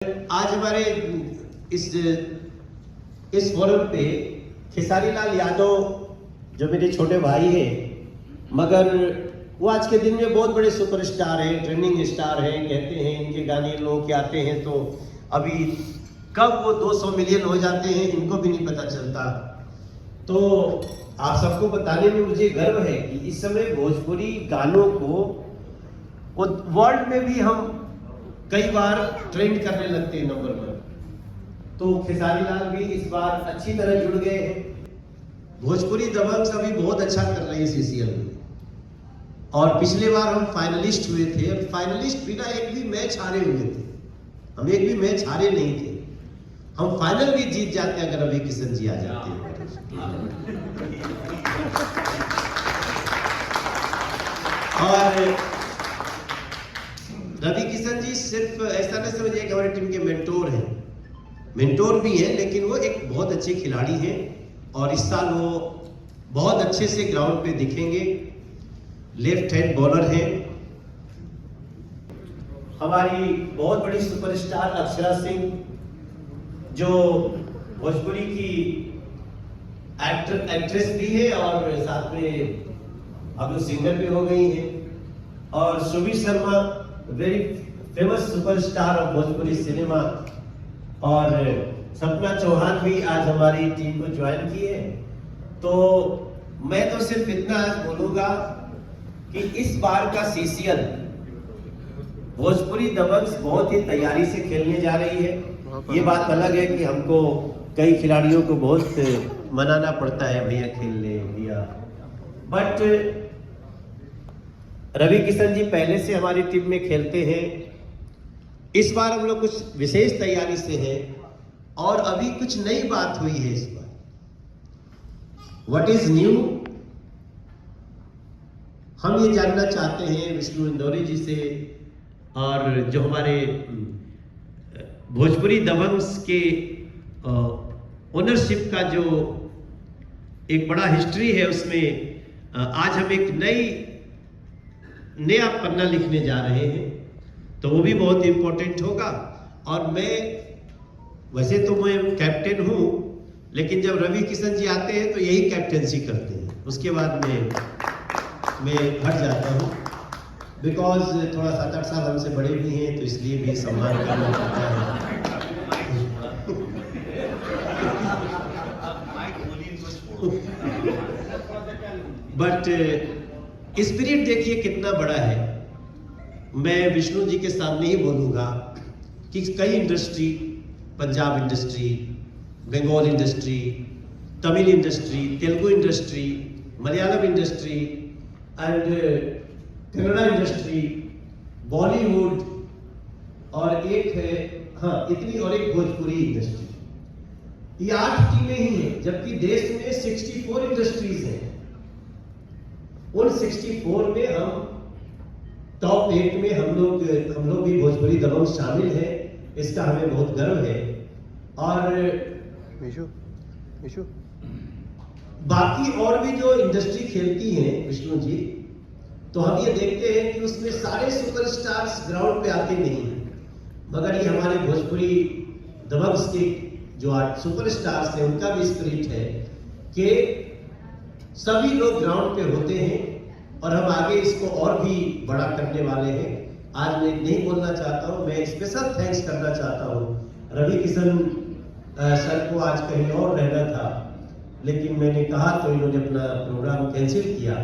आज हमारे इस फोरम पे खेसारी लाल यादव जो मेरे छोटे भाई हैं, मगर वो आज के दिन में बहुत बड़े सुपरस्टार हैं, ट्रेंडिंग स्टार हैं। कहते हैं इनके गाने लोग के आते हैं तो अभी कब वो 200 मिलियन हो जाते हैं इनको भी नहीं पता चलता। तो आप सबको बताने में मुझे गर्व है कि इस समय भोजपुरी गानों को वर्ल्ड में भी हम कई बार ट्रेंड करने लगते हैं नंबर 1। तो खेसारी लाल भी इस बार अच्छी तरह जुड़ गए हैं। भोजपुरी दबंग अभी बहुत अच्छा कर रहे हैं सीसीएल में, और पिछले बार हम फाइनलिस्ट हुए थे और फाइनलिस्ट बिना एक भी मैच हारे हुए थे। हम एक भी मैच हारे नहीं थे, हम फाइनल भी जीत जाते अगर रवि किशन जी आ जाते हैं। और रवि किशन जी सिर्फ ऐसा नहीं समझिए कि हमारी टीम के मेंटोर हैं, मेंटोर भी हैं, लेकिन वो एक बहुत अच्छे खिलाड़ी हैं और इस साल वो बहुत अच्छे से ग्राउंड पे दिखेंगे। लेफ्ट हैंड बॉलर हैं। हमारी बहुत बड़ी सुपरस्टार अक्षरा सिंह जो भोजपुरी की एक्ट्रेस भी है और साथ में अब वो सिंगर भी हो गई हैं। और Subir Sharma very famous superstar of Bhojpuri cinema, और सपना चौहान भी आज हमारी टीम को ज्वाइन की है। तो मैं तो सिर्फ इतना आज बोलूंगा कि इस बार का सीसीएल भोजपुरी दबंग बहुत ही तैयारी से खेलने जा रही है। ये बात अलग है कि हमको कई खिलाड़ियों को बहुत मनाना पड़ता है, भैया खेल ले भैया, बट रवि किशन जी पहले से हमारी टीम में खेलते हैं। इस बार हम लोग कुछ विशेष तैयारी से हैं और अभी कुछ नई बात हुई है इस बार। व्हाट इज न्यू, हम ये जानना चाहते हैं विष्णु इंदौरी जी से, और जो हमारे भोजपुरी दबंग्स के ओनरशिप का जो एक बड़ा हिस्ट्री है उसमें आज हम एक नया पन्ना लिखने जा रहे हैं, तो वो भी बहुत इंपॉर्टेंट होगा। और मैं वैसे तो मैं कैप्टन हूँ, लेकिन जब रवि किशन जी आते हैं तो यही कैप्टनसी करते हैं, उसके बाद मैं हट जाता हूँ, बिकॉज थोड़ा 7-8 साल हमसे बड़े भी हैं तो इसलिए भी सम्मान करना पड़ता है। बट स्पिरिट देखिए कितना बड़ा है। मैं विष्णु जी के सामने ही बोलूंगा कि कई industry, Punjab industry, Bengal industry, Tamil industry, Telugu industry, Malayalam industry and Kannada industry, Bollywood, और एक है इतनी, और एक भोजपुरी इंडस्ट्री, ये 8 टीमें ही हैं, जबकि देश में 64 इंडस्ट्रीज हैं। उन 64 में हम टॉप 8 में हम लोग भी भोजपुरी दबंग शामिल हैं, इसका हमें बहुत गर्व है। और बाकी और भी जो इंडस्ट्री खेलती हैं विष्णु जी, तो हम ये देखते हैं कि उसमें सारे सुपरस्टार्स ग्राउंड पे आते नहीं हैं, मगर ये हमारे भोजपुरी दबंग्स के जो आज सुपरस्टार्स हैं उनका भी स्पिरिट है कि सभी लोग ग्राउंड पे होते हैं, और हम आगे इसको और भी बड़ा करने वाले हैं। आज मैं नहीं बोलना चाहता हूँ, मैं स्पेशल थैंक्स करना चाहता हूँ रवि किशन सर को। आज कहीं और रहना था, लेकिन मैंने कहा तो इन्होंने अपना प्रोग्राम कैंसिल किया।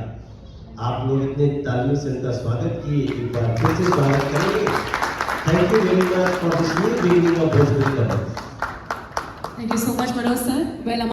आप लोग इतने तालियों से उनका स्वागत किए, एक बार फिर से स्वागत करेंगे। Thank you very much for this new beginning of Bhojpuri Dabangg. Thank you so much, Manoj sir. Well,